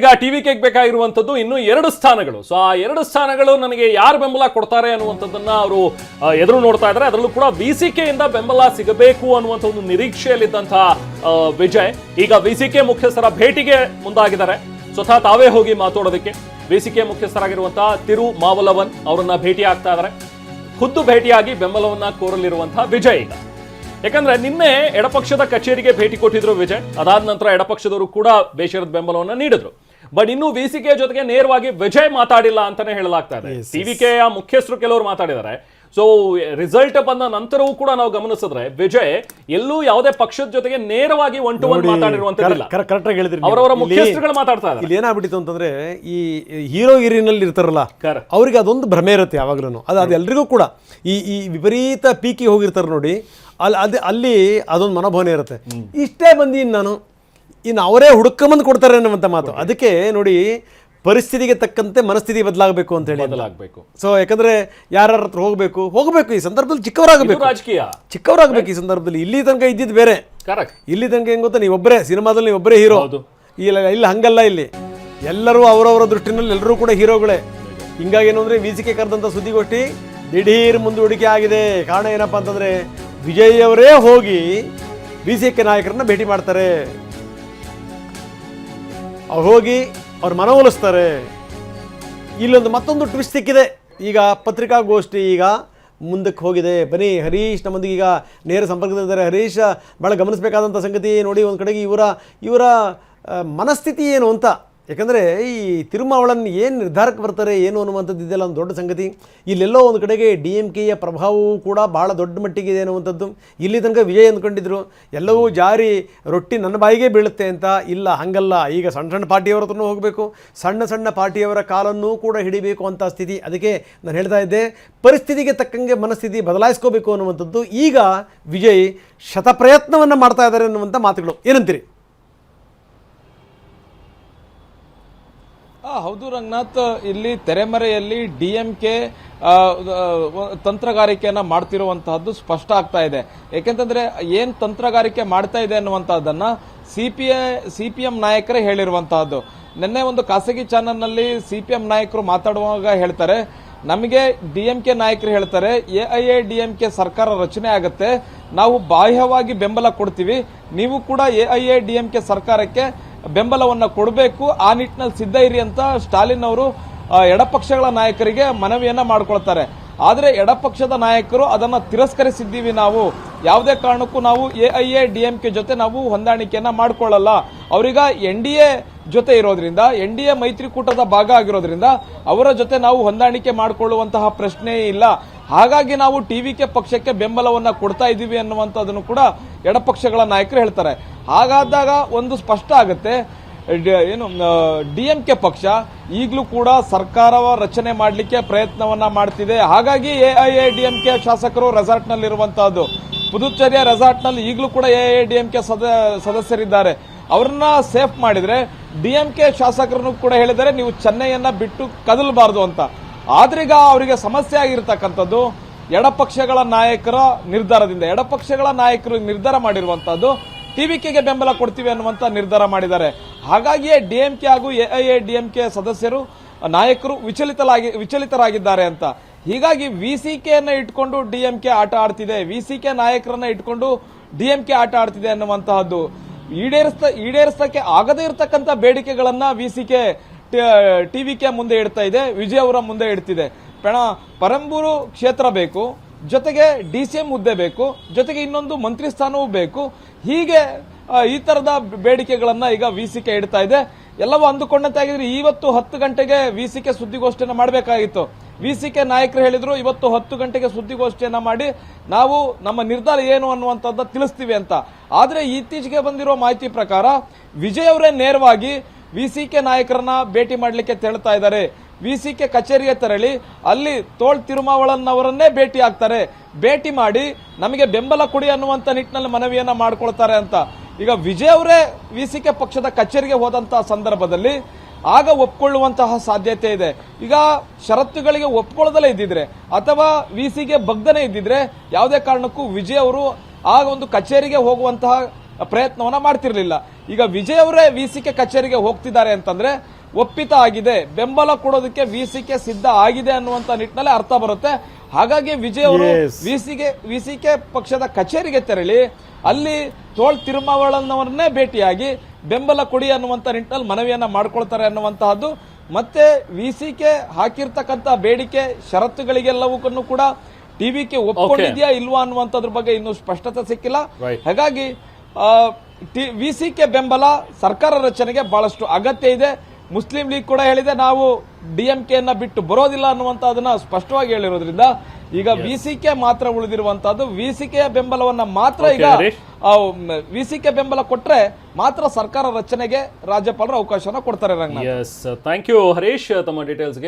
ಈಗ ಟಿವಿಕೆ ಬೇಕಾಗಿರುವಂತದ್ದು ಇನ್ನು 2 ಸ್ಥಾನಗಳು. ಸೊ ಆ 2 ಸ್ಥಾನಗಳು ನನಗೆ ಯಾರು ಬೆಂಬಲ ಕೊಡ್ತಾರೆ ಅನ್ನುವಂಥದ್ದನ್ನ ಅವರು ಎದುರು ನೋಡ್ತಾ ಇದ್ದಾರೆ. ಅದರಲ್ಲೂ ಕೂಡ ವಿಸಿಕೆ ಇಂದ ಬೆಂಬಲ ಸಿಗಬೇಕು ಅನ್ನುವಂಥ ಒಂದು ನಿರೀಕ್ಷೆಯಲ್ಲಿದ್ದಂತಹ ವಿಜಯ್ ಈಗ ವಿಸಿಕೆ ಮುಖ್ಯಸ್ಥರ ಭೇಟಿಗೆ ಮುಂದಾಗಿದ್ದಾರೆ. ಸ್ವತಃ ತಾವೇ ಹೋಗಿ ಮಾತಾಡೋದಕ್ಕೆ ವಿಸಿಕೆ ಮುಖ್ಯಸ್ಥರಾಗಿರುವಂತಹ ತಿರುಮಾವಲವನ್ ಅವರನ್ನ ಭೇಟಿ ಆಗ್ತಾ ಇದ್ದಾರೆ. ಖುದ್ದು ಭೇಟಿಯಾಗಿ ಬೆಂಬಲವನ್ನ ಕೋರಲಿರುವಂತಹ ವಿಜಯ್ ಈಗ, ಯಾಕಂದ್ರೆ ನಿನ್ನೆ ಎಡಪಕ್ಷದ ಕಚೇರಿಗೆ ಭೇಟಿ ಕೊಟ್ಟಿದ್ರು ವಿಜಯ್. ಅದಾದ ನಂತರ ಎಡಪಕ್ಷದವರು ಕೂಡ ಬೇಷರದ ಬೆಂಬಲವನ್ನ ನೀಡಿದ್ರು. ಬಟ್ ಇನ್ನು ವಿಸಿಕೆ ಜೊತೆಗೆ ನೇರವಾಗಿ ವಿಜಯ್ ಮಾತಾಡಿಲ್ಲ ಅಂತಾನೆ ಹೇಳಲಾಗ್ತಾ ಇದೆ. ಟಿವಿಕೆಯ ಮುಖ್ಯಸ್ಥರು ಕೆಲವರು ಮಾತಾಡಿದ್ದಾರೆ. ಸೊ ರಿಸಲ್ಟ್ ಬಂದ ನಂತರವೂ ಕೂಡ ನಾವು ಗಮನಿಸಿದ್ರೆ ವಿಜಯ್ ಎಲ್ಲೂ ಯಾವುದೇ ಪಕ್ಷದ ಜೊತೆಗೆ ನೇರವಾಗಿ ಒನ್ ಟು ಒನ್ ಮಾತಾಡಿರುವಂತದ್ದಿಲ್ಲ. ಅವರವರ ಮುಖ್ಯಸ್ಥರುಗಳು ಮಾತಾಡ್ತಾ ಇದ್ದಾರೆ. ಇಲ್ಲಿ ಏನಾಗ್ಬಿಟ್ಟಿತ್ತು ಅಂತಂದ್ರೆ ಈ ಹೀರೋ ಹೀರೋಯಿನಲ್ಲಿ ಇರ್ತಾರಲ್ಲ, ಅವ್ರಿಗೆ ಅದೊಂದು ಭ್ರಮೆ ಇರುತ್ತೆ ಯಾವಾಗ್ಲೂ. ಅದು ಎಲ್ರಿಗೂ ಕೂಡ ಈ ವಿಪರೀತ ಪೀಕಿ ಹೋಗಿರ್ತಾರೆ ನೋಡಿ, ಅಲ್ಲಿ ಅದೊಂದು ಮನೋಭಾವನೆ ಇರುತ್ತೆ. ಇಷ್ಟೇ ಬಂದೀನಿ ನಾನು, ಇನ್ನು ಅವರೇ ಹುಡುಕೊಂಬಂದು ಕೊಡ್ತಾರೆ ಅನ್ನುವಂಥ ಮಾತು. ಅದಕ್ಕೆ ನೋಡಿ, ಪರಿಸ್ಥಿತಿಗೆ ತಕ್ಕಂತೆ ಮನಸ್ಥಿತಿ ಬದಲಾಗಬೇಕು ಅಂತ ಹೇಳಿ ಬದಲಾಗಬೇಕು. ಸೊ ಯಾಕಂದ್ರೆ ಯಾರ ಹತ್ರ ಹೋಗಬೇಕು ಈ ಸಂದರ್ಭದಲ್ಲಿ ಚಿಕ್ಕವರಾಗಬೇಕು, ರಾಜಕೀಯ ಚಿಕ್ಕವರಾಗಬೇಕು ಈ ಸಂದರ್ಭದಲ್ಲಿ. ಇಲ್ಲಿ ತನಕ ಇದ್ದಿದ್ದು ಬೇರೆ. ಇಲ್ಲಿ ತನಕ ಹೆಂಗ್ ಗೊತ್ತಾ, ನೀವೊಬ್ಬರೇ ಸಿನಿಮಾದಲ್ಲಿ ನೀವೊಬ್ಬರೇ ಹೀರೋ. ಇಲ್ಲ ಹಂಗಲ್ಲ. ಇಲ್ಲಿ ಎಲ್ಲರೂ ಅವರವರ ದೃಷ್ಟಿನಲ್ಲಿ ಎಲ್ಲರೂ ಕೂಡ ಹೀರೋಗಳೇ. ಹಿಂಗಾಗಿ ಏನು ಅಂದ್ರೆ ವಿಸಿಕೆ ಕರೆದಂತ ಸುದ್ದಿಗೋಷ್ಠಿ ದಿಢೀರ್ ಮುಂದೂಡಿಕೆ ಆಗಿದೆ. ಕಾರಣ ಏನಪ್ಪಾ ಅಂತಂದ್ರೆ ವಿಜಯ್ ಅವರೇ ಹೋಗಿ ವಿಸಿಕೆ ನಾಯಕರನ್ನ ಭೇಟಿ ಮಾಡ್ತಾರೆ. ಅವ್ರು ಹೋಗಿ ಅವ್ರು ಮನವೊಲಿಸ್ತಾರೆ. ಇಲ್ಲೊಂದು ಮತ್ತೊಂದು ಟ್ವಿಸ್ಟ್ ಸಿಕ್ಕಿದೆ. ಈಗ ಪತ್ರಿಕಾಗೋಷ್ಠಿ ಈಗ ಮುಂದಕ್ಕೆ ಹೋಗಿದೆ. ಬನ್ನಿ, ಹರೀಶ್ ನಮ್ಮೊಂದಿಗೆ ಈಗ ನೇರ ಸಂಪರ್ಕದಲ್ಲಿದ್ದಾರೆ. ಹರೀಶ್, ಭಾಳ ಗಮನಿಸಬೇಕಾದಂಥ ಸಂಗತಿ ನೋಡಿ, ಒಂದು ಕಡೆಗೆ ಇವರ ಮನಸ್ಥಿತಿ ಏನು ಅಂತ. ಯಾಕಂದರೆ ಈ ತಿರುಮಾವಳನ್ನು ಏನು ನಿರ್ಧಾರಕ್ಕೆ ಬರ್ತಾರೆ ಏನು ಅನ್ನುವಂಥದ್ದು ಇದೆಲ್ಲ ಒಂದು ದೊಡ್ಡ ಸಂಗತಿ. ಇಲ್ಲೆಲ್ಲೋ ಒಂದು ಕಡೆಗೆ DMKಯ ಪ್ರಭಾವವೂ ಕೂಡ ಭಾಳ ದೊಡ್ಡ ಮಟ್ಟಿಗೆ ಇದೆ ಅನ್ನುವಂಥದ್ದು. ಇಲ್ಲಿ ತನಕ ವಿಜಯ್ ಅಂದ್ಕೊಂಡಿದ್ರು ಎಲ್ಲವೂ ಜಾರಿ ರೊಟ್ಟಿ ನನ್ನ ಬಾಯಿಗೆ ಬೀಳುತ್ತೆ ಅಂತ. ಇಲ್ಲ, ಹಂಗಲ್ಲ. ಈಗ ಸಣ್ಣ ಸಣ್ಣ ಪಾರ್ಟಿಯವರ ಹತ್ರನೂ ಹೋಗಬೇಕು, ಸಣ್ಣ ಪಾರ್ಟಿಯವರ ಕಾಲನ್ನೂ ಕೂಡ ಹಿಡಿಬೇಕು ಅಂತ ಸ್ಥಿತಿ. ಅದಕ್ಕೆ ನಾನು ಹೇಳ್ತಾ ಇದ್ದೆ, ಪರಿಸ್ಥಿತಿಗೆ ತಕ್ಕಂಗೆ ಮನಸ್ಥಿತಿ ಬದಲಾಯಿಸ್ಕೋಬೇಕು ಅನ್ನುವಂಥದ್ದು. ಈಗ ವಿಜಯ್ ಶತಪ್ರಯತ್ನವನ್ನು ಮಾಡ್ತಾ ಇದ್ದಾರೆ ಅನ್ನುವಂಥ ಮಾತುಗಳು. ಏನಂತೀರಿ? ಹೌದು ರಂಗನಾಥ್, ಇಲ್ಲಿ ತೆರೆಮರೆಯಲ್ಲಿ DMK ತಂತ್ರಗಾರಿಕೆಯನ್ನ ಮಾಡ್ತಿರುವಂತಹದ್ದು ಸ್ಪಷ್ಟ ಆಗ್ತಾ ಇದೆ. ಯಾಕೆಂತಂದ್ರೆ ಏನ್ ತಂತ್ರಗಾರಿಕೆ ಮಾಡ್ತಾ ಇದೆ ಅನ್ನುವಂತಹದನ್ನ CPM ನಾಯಕರೇ ಹೇಳಿರುವಂತಹದ್ದು. ನಿನ್ನೆ ಒಂದು ಖಾಸಗಿ ಚಾನೆಲ್ ನಲ್ಲಿ CPM ನಾಯಕರು ಮಾತಾಡುವಾಗ ಹೇಳ್ತಾರೆ, ನಮಗೆ DMK ನಾಯಕರು ಹೇಳ್ತಾರೆ AIADMK ಸರ್ಕಾರ ರಚನೆ ಆಗುತ್ತೆ, ನಾವು ಬಾಹ್ಯವಾಗಿ ಬೆಂಬಲ ಕೊಡ್ತೀವಿ, ನೀವು ಕೂಡ AIADMK ಸರ್ಕಾರಕ್ಕೆ ಬೆಂಬಲವನ್ನ ಕೊಡಬೇಕು, ಆ ನಿಟ್ಟಿನಲ್ಲಿ ಸಿದ್ಧ ಇರಿ ಅಂತ ಸ್ಟಾಲಿನ್ ಅವರು ಎಡಪಕ್ಷಗಳ ನಾಯಕರಿಗೆ ಮನವಿಯನ್ನ ಮಾಡ್ಕೊಳ್ತಾರೆ. ಆದ್ರೆ ಎಡಪಕ್ಷದ ನಾಯಕರು ಅದನ್ನ ತಿರಸ್ಕರಿಸಿದ್ದೀವಿ, ನಾವು ಯಾವುದೇ ಕಾರಣಕ್ಕೂ ನಾವು AIADMK ಜೊತೆ ನಾವು ಹೊಂದಾಣಿಕೆಯನ್ನ ಮಾಡ್ಕೊಳ್ಳಲ್ಲ, ಅವರೀಗ NDA ಜೊತೆ ಇರೋದ್ರಿಂದ, NDA ಮೈತ್ರಿಕೂಟದ ಭಾಗ ಆಗಿರೋದ್ರಿಂದ ಅವರ ಜೊತೆ ನಾವು ಹೊಂದಾಣಿಕೆ ಮಾಡಿಕೊಳ್ಳುವಂತಹ ಪ್ರಶ್ನೆಯೇ ಇಲ್ಲ, ಹಾಗಾಗಿ ನಾವು TVK ಪಕ್ಷಕ್ಕೆ ಬೆಂಬಲವನ್ನ ಕೊಡ್ತಾ ಇದ್ದೀವಿ ಅನ್ನುವಂಥದ್ದನ್ನು ಕೂಡ ಎಡಪಕ್ಷಗಳ ನಾಯಕರು ಹೇಳ್ತಾರೆ. ಹಾಗಾದಾಗ ಒಂದು ಸ್ಪಷ್ಟ ಆಗುತ್ತೆ, ಏನು DMK ಪಕ್ಷ ಈಗಲೂ ಕೂಡ ಸರ್ಕಾರ ರಚನೆ ಮಾಡಲಿಕ್ಕೆ ಪ್ರಯತ್ನವನ್ನ ಮಾಡ್ತಿದೆ. ಹಾಗಾಗಿ AIADMK ಶಾಸಕರು ರೆಸಾರ್ಟ್ ನಲ್ಲಿ ಇರುವಂತಹದ್ದು, ಪುದುಚೇರಿಯ ರೆಸಾರ್ಟ್ ನಲ್ಲಿ ಈಗಲೂ ಕೂಡ AIADMK ಸದಸ್ಯರಿದ್ದಾರೆ. ಅವ್ರನ್ನ ಸೇಫ್ ಮಾಡಿದ್ರೆ DMK ಶಾಸಕರನ್ನು ಕೂಡ ಹೇಳಿದರೆ ನೀವು ಚೆನ್ನೈಯನ್ನ ಬಿಟ್ಟು ಕದಲಬಾರದು ಅಂತ. ಆದ್ರೀಗ ಅವರಿಗೆ ಸಮಸ್ಯೆ ಆಗಿರ್ತಕ್ಕಂಥದ್ದು ಎಡಪಕ್ಷಗಳ ನಾಯಕರ ನಿರ್ಧಾರದಿಂದ. ಎಡಪಕ್ಷಗಳ ನಾಯಕರು ನಿರ್ಧಾರ ಮಾಡಿರುವಂತಹದ್ದು TVKಗೆ ಬೆಂಬಲ ಕೊಡ್ತೀವಿ ಅನ್ನುವಂತ ನಿರ್ಧಾರ ಮಾಡಿದ್ದಾರೆ. ಹಾಗಾಗಿಯೇ DMK ಹಾಗೂ AIADMK ಸದಸ್ಯರು ನಾಯಕರು ವಿಚಲಿತರಾಗಿದ್ದಾರೆ ಅಂತ. ಹೀಗಾಗಿ ವಿಸಿಕೆಯನ್ನ ಇಟ್ಕೊಂಡು DMK ಆಟ ಆಡ್ತಿದೆ, ವಿಸಿಕೆ ನಾಯಕರನ್ನ ಇಟ್ಕೊಂಡು DMK ಆಟ ಆಡ್ತಿದೆ ಅನ್ನುವಂತಹದ್ದು. ಈಡೇರಿಸಕ್ಕೆ ಆಗದೇ ಇರತಕ್ಕಂತ ಬೇಡಿಕೆಗಳನ್ನ ವಿಸಿಕೆ TVK ಮುಂದೆ ಇಡ್ತಾ ಇದೆ, ವಿಜಯ್ ಅವರ ಮುಂದೆ ಇಡ್ತಿದೆ. ಪರಂಬೂರು ಕ್ಷೇತ್ರ ಬೇಕು, ಜೊತೆಗೆ DCM ಹುದ್ದೆ ಬೇಕು, ಜೊತೆಗೆ ಇನ್ನೊಂದು ಮಂತ್ರಿ ಸ್ಥಾನವೂ ಬೇಕು. ಹೀಗೆ ಈ ತರದ ಬೇಡಿಕೆಗಳನ್ನ ಈಗ ವಿಸಿಕೆ ಇಡ್ತಾ ಇದೆ. ಎಲ್ಲವೂ ಅಂದುಕೊಂಡಂತೆ ಆಗಿದ್ರೆ ಇವತ್ತು 10 ಗಂಟೆಗೆ ವಿಸಿಕೆ ಸುದ್ದಿಗೋಷ್ಠಿಯನ್ನ ಮಾಡಬೇಕಾಗಿತ್ತು. ವಿಸಿಕೆ ನಾಯಕರು ಹೇಳಿದ್ರು ಇವತ್ತು 10 ಗಂಟೆಗೆ ಸುದ್ದಿಗೋಷ್ಠಿಯನ್ನ ಮಾಡಿ ನಾವು ನಮ್ಮ ನಿರ್ಧಾರ ಏನು ಅನ್ನುವಂಥದ್ದು ತಿಳಿಸ್ತೀವಿ ಅಂತ. ಆದ್ರೆ ಇತ್ತೀಚೆಗೆ ಬಂದಿರೋ ಮಾಹಿತಿ ಪ್ರಕಾರ ವಿಜಯ್ ಅವರೇ ನೇರವಾಗಿ ವಿಸಿಕೆ ನಾಯಕರನ್ನ ಭೇಟಿ ಮಾಡಲಿಕ್ಕೆ ತೆರಳ್ತಾ ಇದ್ದಾರೆ. ವಿಸಿಕೆ ಕಚೇರಿಗೆ ತೆರಳಿ ಅಲ್ಲಿ ತೋಳ್ ತಿರುಮಾವಳನ್ನವರನ್ನೇ ಭೇಟಿ ಆಗ್ತಾರೆ. ಭೇಟಿ ಮಾಡಿ ನಮಗೆ ಬೆಂಬಲ ಕೊಡಿ ಅನ್ನುವಂತ ನಿಟ್ಟಿನಲ್ಲಿ ಮನವಿಯನ್ನ ಮಾಡ್ಕೊಳ್ತಾರೆ ಅಂತ. ಈಗ ವಿಜಯ್ ಅವರೇ ವಿಸಿಕೆ ಪಕ್ಷದ ಕಚೇರಿಗೆ ಹೋದಂತಹ ಸಂದರ್ಭದಲ್ಲಿ ಆಗ ಒಪ್ಕೊಳ್ಳುವಂತಹ ಸಾಧ್ಯತೆ ಇದೆ. ಈಗ ಷರತ್ತುಗಳಿಗೆ ಒಪ್ಕೊಳ್ಳದಲ್ಲೇ ಇದ್ದಿದ್ರೆ ಅಥವಾ ವಿಸಿಗೆ ಬಗ್ಗನೆ ಇದ್ದಿದ್ರೆ ಯಾವುದೇ ಕಾರಣಕ್ಕೂ ವಿಜಯ್ ಅವರು ಆಗ ಒಂದು ಕಚೇರಿಗೆ ಹೋಗುವಂತಹ ಪ್ರಯತ್ನವನ್ನ ಮಾಡ್ತಿರ್ಲಿಲ್ಲ. ಈಗ ವಿಜಯ್ ಅವರೇ ವಿಸಿಕೆ ಕಚೇರಿಗೆ ಹೋಗ್ತಿದ್ದಾರೆ ಅಂತಂದ್ರೆ ಒಪ್ಪಿತ ಆಗಿದೆ, ಬೆಂಬಲ ಕೊಡೋದಕ್ಕೆ ವಿಸಿಕೆ ಸಿದ್ಧ ಆಗಿದೆ ಅನ್ನುವಂತ ನಿಟ್ಟಿನಲ್ಲಿ ಅರ್ಥ ಬರುತ್ತೆ. ಹಾಗಾಗಿ ವಿಜಯ್ ಅವರು ವಿಸಿಕೆ ಪಕ್ಷದ ಕಚೇರಿಗೆ ತೆರಳಿ ಅಲ್ಲಿ ತೋಳ್ ತಿರುಮಾವಳನ್ನವರನ್ನೇ ಭೇಟಿಯಾಗಿ ಬೆಂಬಲ ಕೊಡಿ ಅನ್ನುವಂತ ನಿಟ್ಟಿನಲ್ಲಿ ಮನವಿಯನ್ನ ಮಾಡ್ಕೊಳ್ತಾರೆ ಅನ್ನುವಂತಹದ್ದು. ಮತ್ತೆ ವಿಸಿಕೆ ಹಾಕಿರ್ತಕ್ಕಂತ ಬೇಡಿಕೆ ಷರತ್ತುಗಳಿಗೆಲ್ಲವೂ ಕೂಡ ಟಿವಿಕೆ ಒಪ್ಕೊಂಡಿದ್ಯಾ ಇಲ್ವಾ ಅನ್ನುವಂಥದ್ರ ಬಗ್ಗೆ ಇನ್ನೂ ಸ್ಪಷ್ಟತೆ ಸಿಕ್ಕಿಲ್ಲ. ಹಾಗಾಗಿ ವಿಸಿಕೆ ಬೆಂಬಲ ಸರ್ಕಾರ ರಚನೆಗೆ ಬಹಳಷ್ಟು ಅಗತ್ಯ ಇದೆ. ಮುಸ್ಲಿಂ ಲೀಗ್ ಕೂಡ ಹೇಳಿದೆ, ನಾವು ಡಿಎಂಕೆಯನ್ನ ಬಿಟ್ಟು ಬರೋದಿಲ್ಲ ಅನ್ನುವಂತದನ್ನ ಸ್ಪಷ್ಟವಾಗಿ ಹೇಳಿರೋದ್ರಿಂದ ಈಗ ವಿಸಿಕೆ ಮಾತ್ರ ಉಳಿದಿರುವಂತಹದ್ದು. ವಿಸಿಕೆಯ ಬೆಂಬಲವನ್ನ ಮಾತ್ರ ಈಗ ವಿಸಿಕೆ ಬೆಂಬಲ ಕೊಟ್ರೆ ಮಾತ್ರ ಸರ್ಕಾರ ರಚನೆಗೆ ರಾಜ್ಯಪಾಲರು ಅವಕಾಶನ ಕೊಡ್ತಾರೆ. ಎಸ್, ಥ್ಯಾಂಕ್ ಯು ಹರೀಶ್ ತಮ್ಮ ಡೀಟೇಲ್ಸ್ಗೆ.